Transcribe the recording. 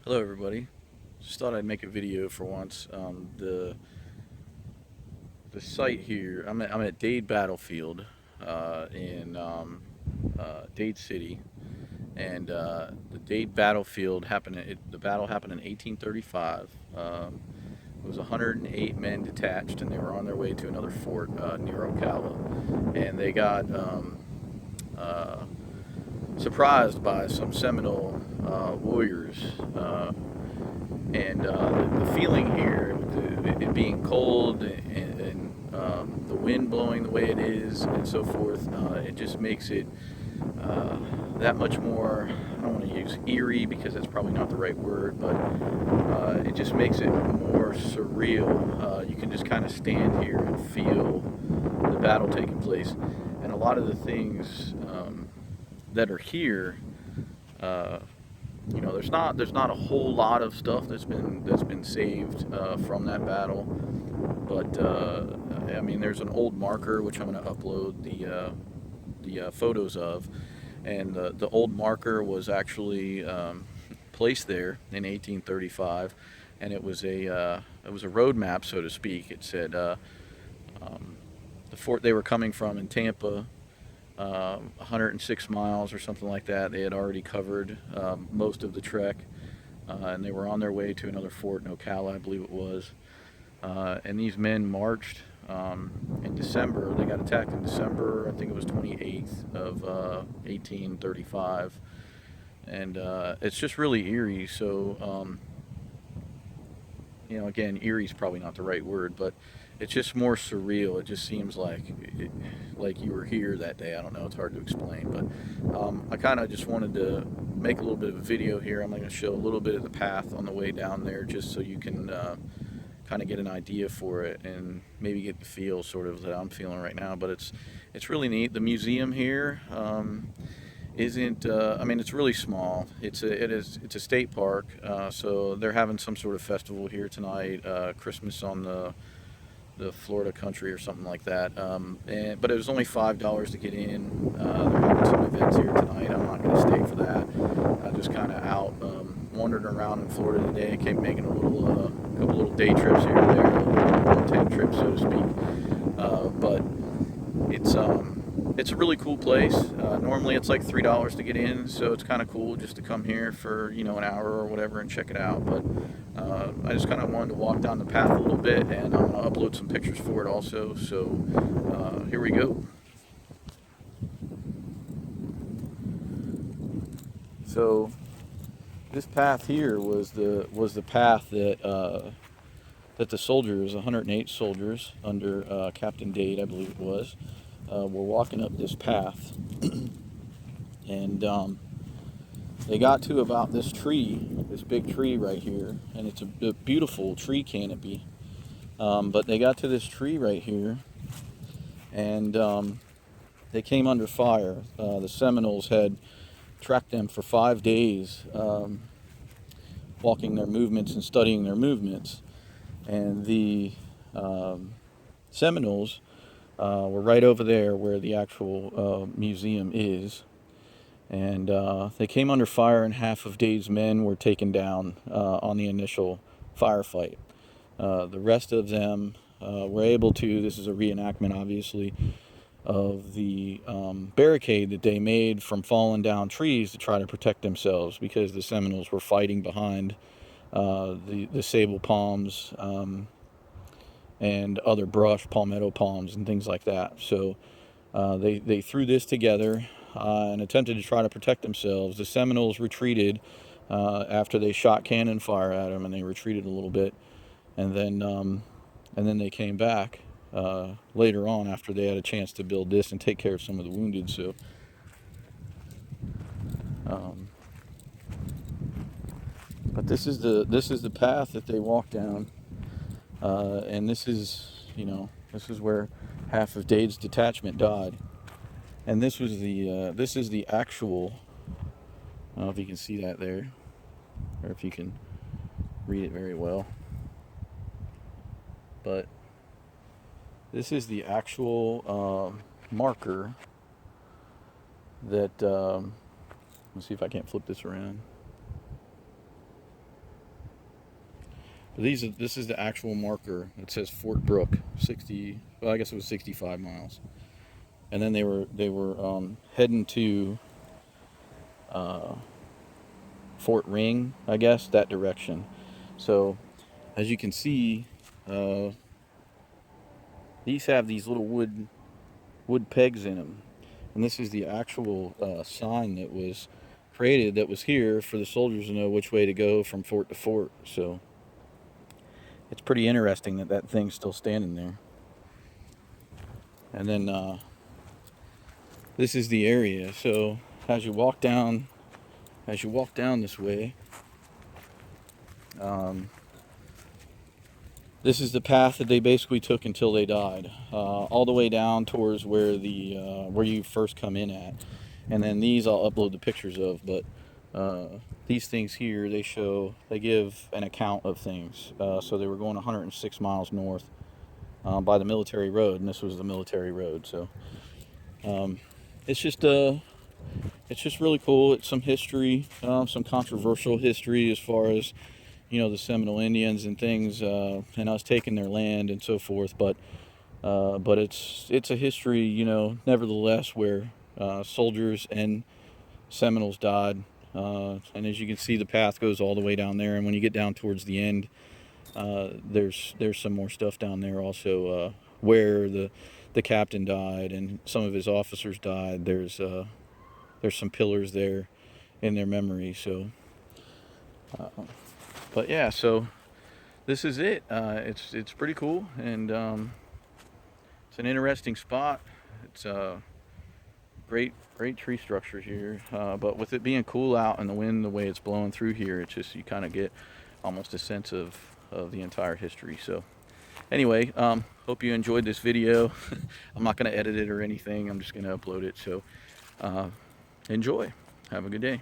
Hello everybody. Just thought I'd make a video for once. The site here, I'm at Dade Battlefield in Dade City, and the Dade Battlefield the battle happened in 1835. It was 108 men detached, and they were on their way to another fort near Ocala, and they got uh, surprised by some Seminole warriors. And the feeling here, with it being cold and the wind blowing the way it is and so forth, it just makes it that much more, I don't want to use eerie because that's probably not the right word, but it just makes it more surreal. You can just kind of stand here and feel the battle taking place. And a lot of the things that are here, uh, there's not a whole lot of stuff that's been saved from that battle, but I mean, there's an old marker which I'm going to upload the photos of, and the old marker was actually placed there in 1835, and it was a road map, so to speak. It said um, the fort they were coming from in Tampa, 106 miles or something like that. They had already covered most of the trek, and they were on their way to another fort in Ocala, I believe it was. And these men marched in December. They got attacked in December, I think it was 28th of 1835. And it's just really eerie. So, again, eerie is probably not the right word, but it's just more surreal. It just seems like you were here that day. I don't know. It's hard to explain, but I kind of just wanted to make a little bit of a video here. I'm going to show a little bit of the path on the way down there, just so you can kind of get an idea for it and maybe get the feel sort of that I'm feeling right now. But it's really neat. The museum here. Isn't I mean, it's really small. It's a state park, so they're having some sort of festival here tonight, Christmas on the Florida country or something like that. But it was only $5 to get in. They're having some events here tonight. I'm not going to stay for that. I just kind of out wandering around in Florida today. I came making a couple little day trips here and there, a little tent trips, so to speak. But it's a really cool place. Normally it's like $3 to get in, so it's kind of cool just to come here for an hour or whatever and check it out. But I just kind of wanted to walk down the path a little bit, and I'm going to upload some pictures for it also. So here we go. So this path here was the path that the soldiers, 108 soldiers under Captain Dade, I believe it was, were walking up this path, and they got to about this tree, this big tree right here, and it's a beautiful tree canopy. But they got to this tree right here, and they came under fire. The Seminoles had tracked them for 5 days, walking their movements and studying their movements, and the Seminoles were right over there where the actual museum is. And they came under fire, and half of Dade's men were taken down on the initial firefight. The rest of them were able to, this is a reenactment obviously, of the barricade that they made from fallen down trees to try to protect themselves, because the Seminoles were fighting behind the sable palms and other brush, palmetto palms, and things like that. So they threw this together and attempted to try to protect themselves. The Seminoles retreated after they shot cannon fire at them, and they retreated a little bit, and then they came back later on after they had a chance to build this and take care of some of the wounded. So but this is the path that they walked down, and this is where half of Dade's detachment died. And this is the actual, I don't know if you can see that there, or if you can read it very well, but this is the actual marker that, let's see if I can't flip this around. This is the actual marker. It says Fort Brooke, 60. Well, I guess it was 65 miles. And then they were heading to Fort Ring, I guess, that direction. So as you can see, uh, these have these little wood pegs in them, and this is the actual sign that was created, that was here for the soldiers to know which way to go from fort to fort. So it's pretty interesting that that thing's still standing there. And then this is the area. So as you walk down this way, this is the path that they basically took until they died, all the way down towards where the where you first come in at. And then these I'll upload the pictures of, but these things here, they give an account of things. So they were going 106 miles north by the military road, and this was the military road. So it's just really cool. It's some history, some controversial history as far as, you know, the Seminole Indians and things, and us taking their land and so forth. But it's a history, you know, nevertheless, where soldiers and Seminoles died. And as you can see, the path goes all the way down there. And when you get down towards the end, there's some more stuff down there also, where the captain died and some of his officers died. There's some pillars there in their memory. So, but yeah, so this is it. It's pretty cool, and it's an interesting spot. It's great tree structure here, but with it being cool out and the wind the way it's blowing through here, it's just, you kind of get almost a sense of the entire history. So anyway, hope you enjoyed this video. I'm not going to edit it or anything. I'm just going to upload it. So enjoy. Have a good day.